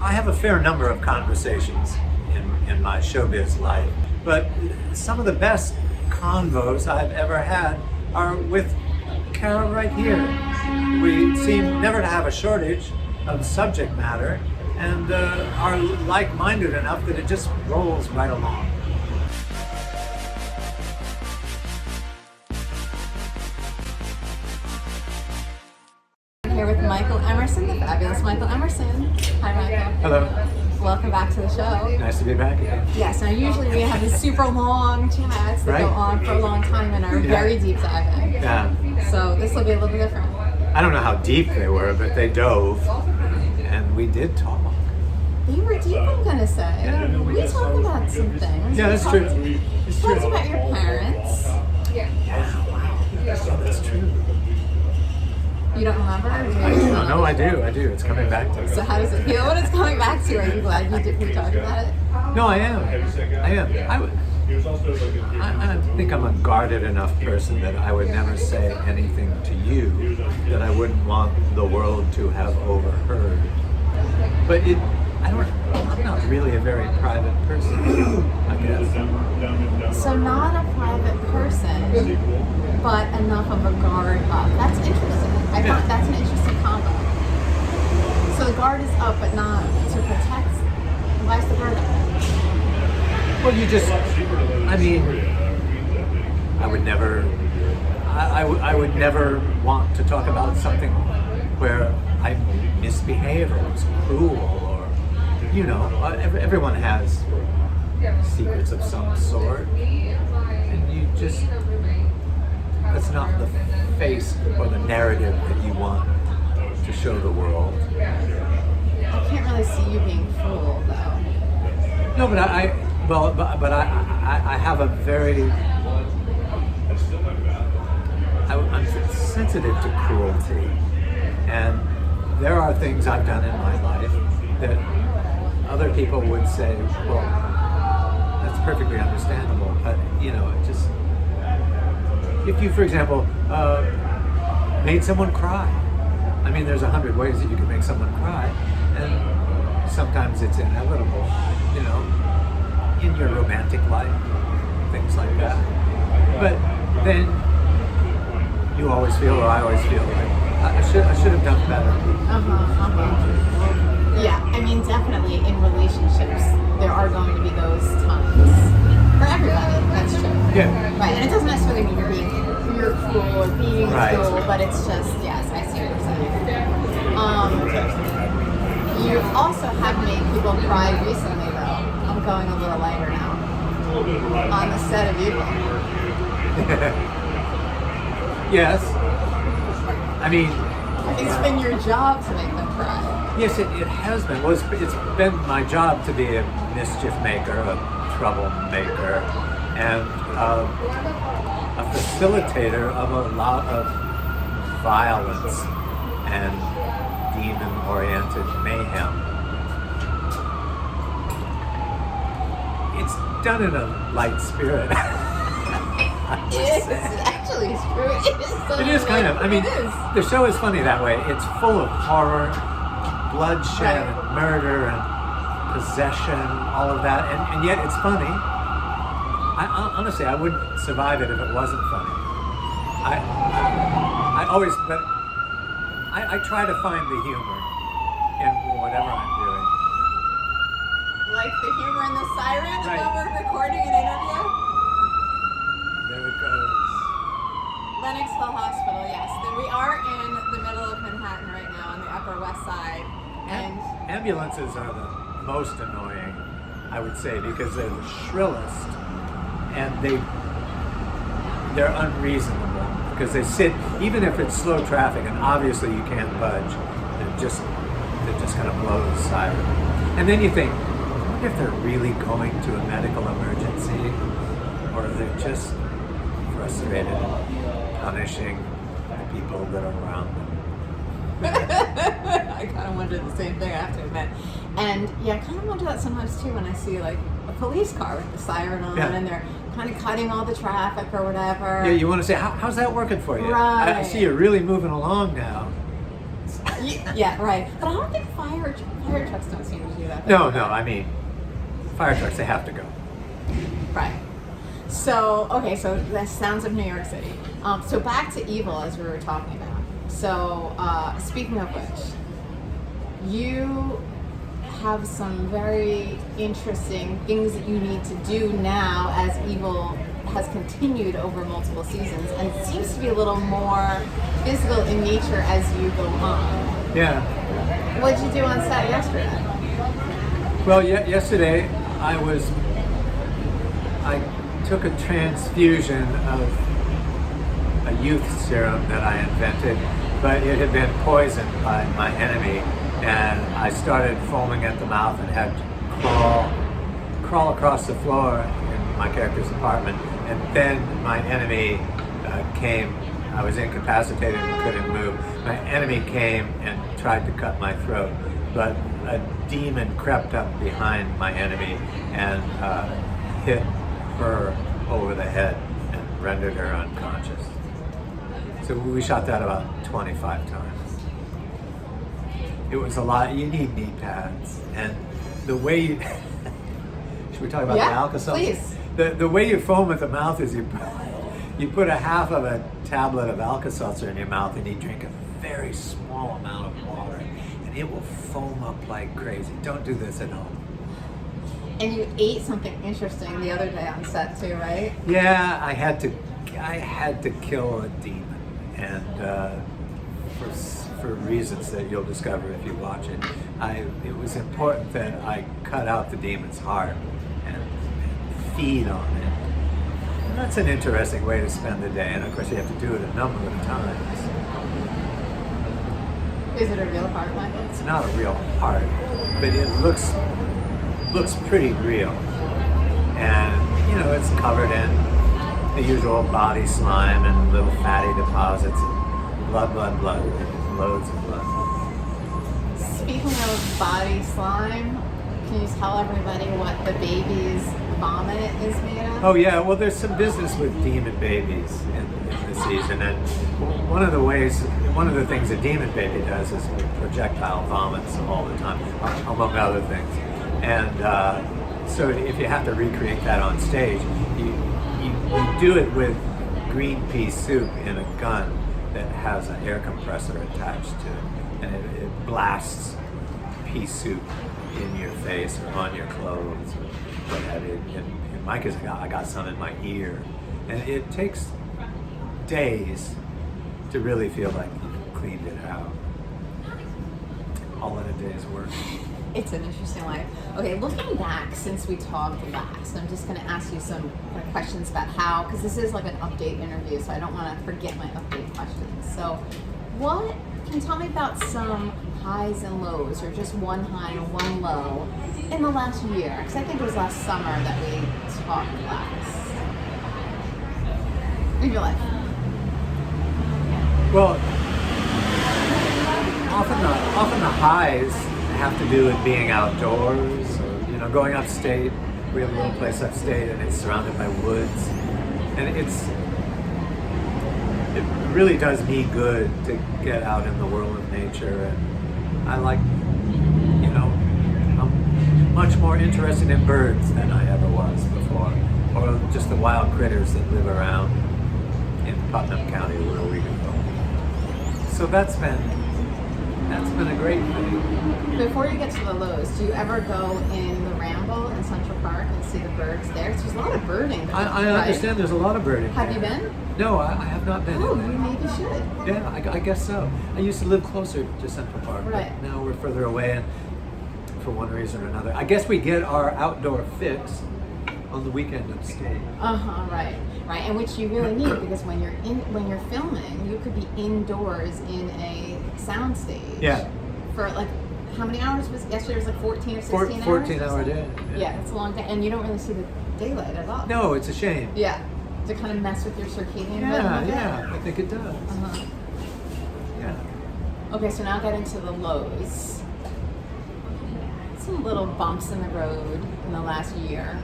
I have a fair number of conversations in my showbiz life, but some of the best convos I've ever had are with Kara right here. We seem never to have a shortage of subject matter and are like-minded enough that it just rolls right along. Here with Michael Emerson, the fabulous Michael Emerson. Hi, Michael. Hello. Welcome back to the show. Nice to be back again. Yes, now usually we have these super long chats that go on for a long time and are very deep diving. Yeah. So this will be a little different. I don't know how deep they were, but they dove, and we did talk. They were deep, I'm going to say. We talked about some things. Yeah, that's true. It's true. Talked about your parents. Yeah, wow. That's true. You don't remember? No, I do. It's coming back to me. So how does it feel when it's coming back to you? Are you glad we talked about it? No, I am. I think I'm a guarded enough person that I would never say anything to you that I wouldn't want the world to have overheard. But I'm not really a very private person, I guess. So not a private person, but enough of a guard up. That's interesting. I thought that's an interesting combo. So the guard is up, but not to protect. Why's the guard up? Well, I would never want to talk about something where I misbehave or was cruel or, everyone has secrets of some sort, and that's not the face or the narrative that you want to show the world. I can't really see you being cruel, though. No, but I have a very, I'm sensitive to cruelty, and there are things I've done in my life that other people would say, well, that's perfectly understandable, but if you, for example, made someone cry. I mean, there's 100 ways that you can make someone cry, and sometimes it's inevitable, in your romantic life, things like that. But then you always feel, or I always feel like I should have done better. Yeah, I mean, definitely in relationships, there are going to be those times. For everybody, that's true. Yeah. Right, and it doesn't necessarily mean you're cruel or being cruel, but it's just, yes, I see what you're saying. You also have made people cry recently, though. I'm going a little lighter now. On the set of Evil. Yes. I mean, it's been your job to make them cry. Yes, it has been. Well, it's been my job to be a mischief maker, a troublemaker, and a facilitator of a lot of violence and demon-oriented mayhem. It's done in a light spirit. It's actually true. It is kind of. I mean, the show is funny that way. It's full of horror, bloodshed, and murder, and possession, all of that, and yet it's funny. Honestly, I wouldn't survive it if it wasn't funny. I try to find the humor in whatever I'm doing. Like the humor in the siren when we're recording an interview? There it goes. Lenox Hill Hospital, yes. Then we are in the middle of Manhattan right now on the Upper West Side. And ambulances are the most annoying, I would say, because they're the shrillest, and they're unreasonable because they sit, even if it's slow traffic and obviously you can't budge, they just kind of blow the siren. And then you think, I wonder if they're really going to a medical emergency, or they're just frustrated and punishing the people that are around them. I kind of wonder the same thing, I have to admit. And yeah, I kind of wonder that sometimes too when I see like a police car with the siren on and they're kind of cutting all the traffic or whatever. Yeah, you want to say, how's that working for you? Right. I see you're really moving along now. Yeah, right. But I don't think fire trucks don't seem to do that. No, I mean, fire trucks, they have to go. Right. So, okay, so the sounds of New York City. So back to evil, as we were talking about. So, speaking of which, you have some very interesting things that you need to do now as evil has continued over multiple seasons, and it seems to be a little more physical in nature as you go on. Yeah. What did you do on set yesterday? Well, yesterday I took a transfusion of a youth serum that I invented, but it had been poisoned by my enemy, and I started foaming at the mouth and had to crawl across the floor in my character's apartment, and then my enemy came. I was incapacitated and couldn't move. My enemy came and tried to cut my throat, but a demon crept up behind my enemy and hit her over the head and rendered her unconscious. So we shot that about 25 times. It was a lot. You need knee pads, and the way you should we talk about the Alka-Seltzer? Please. The way you foam at the mouth is you put a half of a tablet of Alka-Seltzer in your mouth and you drink a very small amount of water, and it will foam up like crazy. Don't do this at home. And you ate something interesting the other day on set too, right? Yeah, I had to kill a demon, and for reasons that you'll discover if you watch it, it was important that I cut out the demon's heart and feed on it. And that's an interesting way to spend the day, and of course you have to do it a number of times. Is it a real heart, Michael? It's not a real heart, but it looks pretty real, and you know, it's covered in the usual body slime and little fatty deposits, blood, loads of blood. Speaking of body slime, can you tell everybody what the baby's vomit is made of? Oh yeah, well there's some business with demon babies in the season, and one of the things a demon baby does is projectile vomits all the time, among other things. And so if you have to recreate that on stage, you do it with green pea soup in a gun that has an air compressor attached to it, and it blasts pea soup in your face or on your clothes or what have you. In my case, I got some in my ear, and it takes days to really feel like you've cleaned it out. All in a day's work. It's an interesting life. Okay, looking back since we talked last, I'm just going to ask you some questions about how, because this is like an update interview, so I don't want to forget my update questions. So, can you tell me about some highs and lows, or just one high and one low in the last year? Because I think it was last summer that we talked last. In your life. Well, often the highs have to do with being outdoors, or going upstate. We have a little place upstate, and it's surrounded by woods, and it really does me good to get out in the world of nature. And I like, I'm much more interested in birds than I ever was before, or just the wild critters that live around in Putnam County where we go. So that's been a great thing. Before you get to the lows, do you ever go in the Ramble in Central Park and see the birds there? There's a lot of birding there. I understand there's a lot of birding. Have you been? No, I have not been. Oh, you maybe should. Yeah, I guess so. I used to live closer to Central Park, right. But now we're further away, and for one reason or another. I guess we get our outdoor fix on the weekend upstate. Right. And which you really need, because when you're filming, you could be indoors in a soundstage. Yeah. For like, how many hours was yesterday? It was like 14 or 16 hours? 14-hour day. Yeah, it's a long day, and you don't really see the daylight at all. No, it's a shame. Yeah. To kind of mess with your circadian rhythm. Yeah, I think it does. Yeah. Okay, so now getting to the lows. Some little bumps in the road in the last year.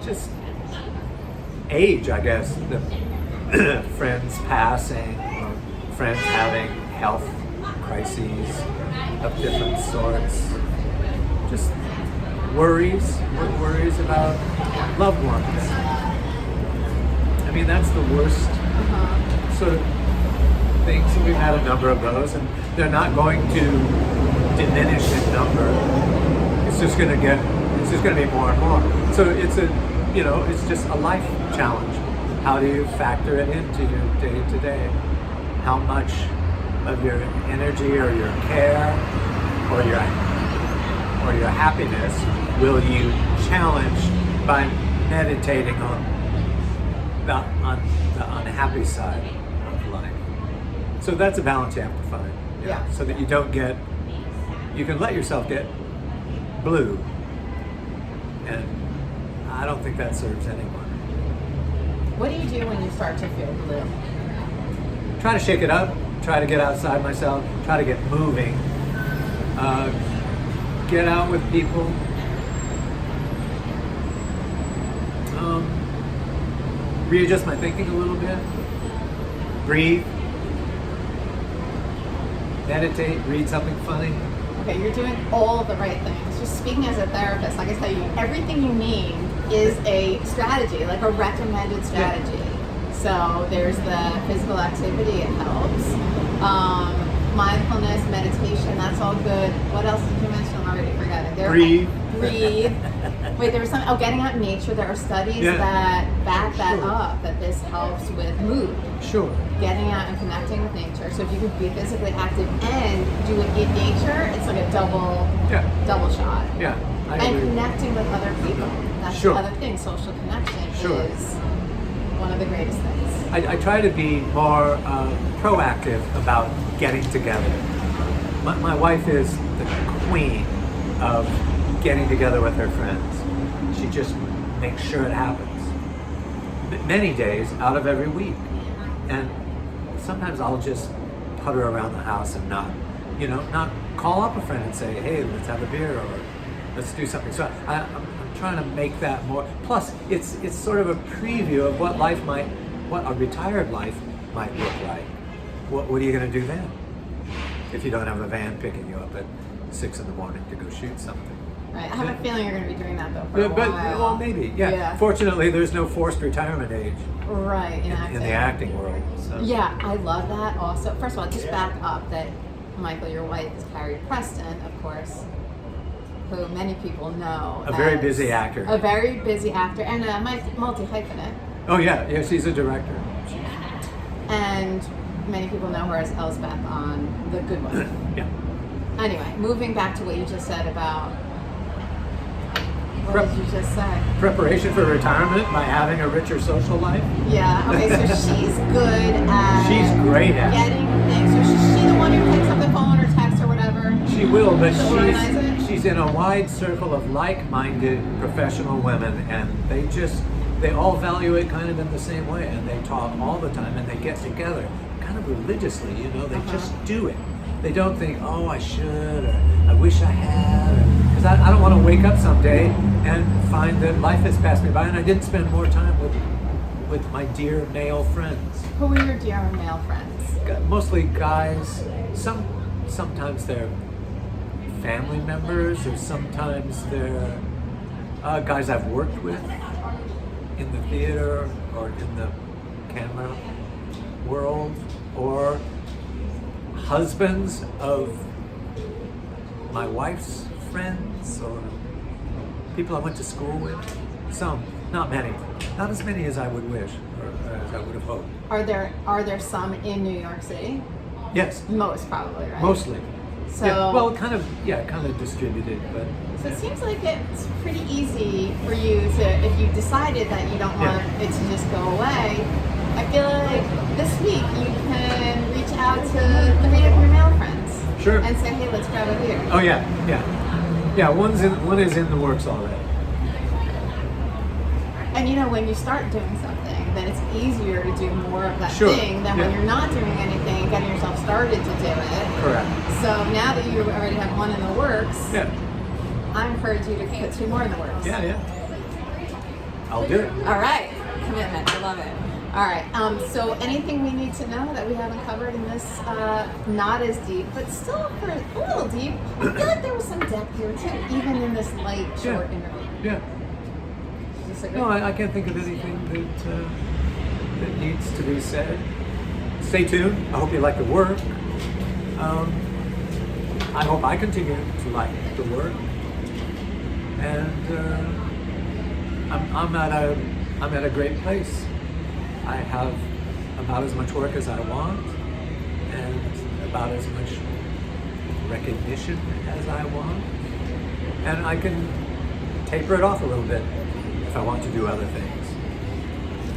Just age, I guess. The friends passing, or friends having health crises of different sorts, just worries about loved ones. I mean, that's the worst sort of things. We've had a number of those, and they're not going to diminish in number. It's just going to be more and more. So it's just a life challenge. How do you factor it into your day to day? How much of your energy or your care or your happiness will you challenge by meditating on the unhappy side of life? So that's a balance you have to find. Yeah. So that you can let yourself get blue. And I don't think that serves anyone. What do you do when you start to feel blue? Try to shake it up, try to get outside myself, try to get moving, get out with people. Readjust my thinking a little bit, breathe, meditate, read something funny. Okay, you're doing all the right things. Just speaking as a therapist, like I tell you, everything you need is a strategy, like a recommended strategy. Yeah. So there's the physical activity, it helps. Mindfulness, meditation, that's all good. What else did you mention? I'm already forgetting. Breathe. Breathe. Wait, there was something, getting out in nature. There are studies that back that up, that this helps with mood. Sure. Getting out and connecting with nature. So if you can be physically active and do it in nature, it's like a double shot. Yeah. And connecting with other people. That's the other thing. Social connection is one of the greatest things. I try to be more proactive about getting together. My wife is the queen of getting together with her friends. She just makes sure it happens. Many days out of every week. And sometimes I'll just putter around the house and not call up a friend and say, hey, let's have a beer or let's do something. So I'm trying to make that more. Plus, it's sort of a preview of what a retired life might look like. What are you going to do then? If you don't have a van picking you up at 6 a.m. to go shoot something. Right. I have a feeling you're going to be doing that though for a while. Well, maybe. Yeah. Fortunately, there's no forced retirement age. Right. In the acting world. So. Yeah, I love that. Also, first of all, just back up that Michael, your wife, is Carrie Preston, of course, who many people know. A very busy actor. A very busy actor and a multi-hyphenate. Oh yeah, she's a director. And many people know her as Elsbeth on The Good Wife. Yeah. Anyway, moving back to what you just said about. What did you just say? Preparation for retirement by having a richer social life. Yeah. Okay. So she's good at. She's great at getting things. So is she the one who picks up the phone or text or whatever? She will, but she's in a wide circle of like-minded professional women, and they all value it kind of in the same way, and they talk all the time, and they get together kind of religiously. They just do it. They don't think, oh, I should, or I wish I had, because I don't want to wake up someday and find that life has passed me by and I didn't spend more time with my dear male friends. Who are your dear male friends? Mostly guys. Sometimes they're family members, or sometimes they're guys I've worked with in the theater or in the camera world, or husbands of my wife's friends, or people I went to school with. Some, not many, not as many as I would wish, or as I would have hoped. Are there some in New York City? Yes. Most probably, right? Mostly. So yeah, well, kind of distributed, but. So it seems like it's pretty easy for you to, if you decided that you don't want it to just go away. I feel like this week you can reach out to 3 of your male friends. Sure. And say, hey, let's grab a beer. Oh yeah. One is in the works already. And when you start doing something, then it's easier to do more of that thing than when you're not doing anything and getting yourself started to do it. Correct. So now that you already have one in the works, I encourage you to put 2 more in the works. Yeah. I'll do it. All right. Commitment. I love it. All right. So anything we need to know that we haven't covered in this, not as deep, but still for a little deep. I feel like there was some depth here too, even in this light, short interview. Yeah. Disagree? No, I can't think of anything that needs to be said. Stay tuned. I hope you like the work. I hope I continue to like the work. And I'm at a great place. I have about as much work as I want, and about as much recognition as I want, and I can taper it off a little bit if I want to do other things.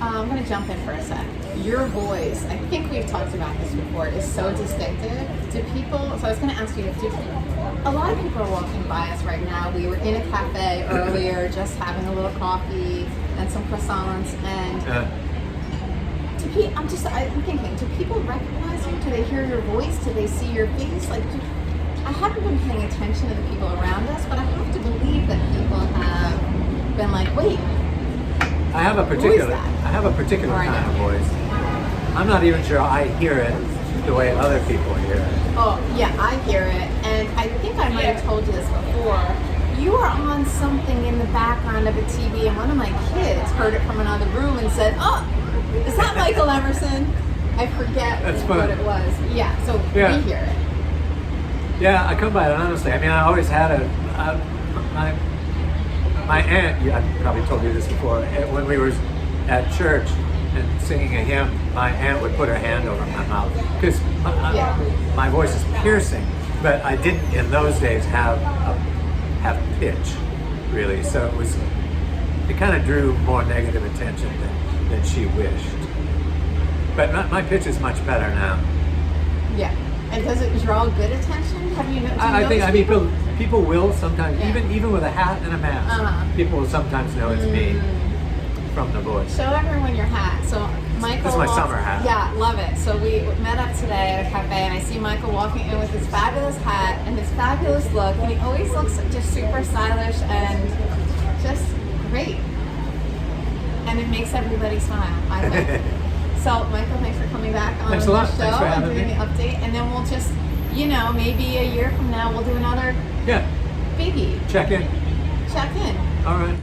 I'm going to jump in for a sec. Your voice, I think we've talked about this before, is so distinctive. Do people, so I was going to ask you, a lot of people are walking by us right now. We were in a cafe earlier, just having a little coffee and some croissants, and I'm thinking, do people recognize you? Do they hear your voice? Do they see your face? Like, I haven't been paying attention to the people around us, but I have to believe that people have been like, wait, I have a particular kind of voice. I'm not even sure I hear it the way other people hear it. Oh, yeah, I hear it. And I think I might have told you this before. You were on something in the background of a TV, and one of my kids heard it from another room and said, oh, is that Michael Emerson? I forget what it was. Yeah, so we hear it. Yeah, I come by it honestly. I mean, I always had my aunt, I probably told you this before, when we were at church and singing a hymn, my aunt would put her hand over my mouth because my voice is piercing, but I didn't in those days have pitch, really, so it kind of drew more negative attention than she wished. But my pitch is much better now. Yeah. And does it draw good attention? Have you noticed? I think people will sometimes, even with a hat and a mask, people will sometimes know it's me from the voice. Show everyone your hat. So Michael. This is my summer hat. Yeah, love it. So we met up today at a cafe, and I see Michael walking in with his fabulous hat and his fabulous look, and he always looks just super stylish and just great. And it makes everybody smile, I think. So, Michael, thanks for coming back on the show and doing the update. And then we'll just, maybe a year from now, we'll do another biggie. Check in. Check in. All right.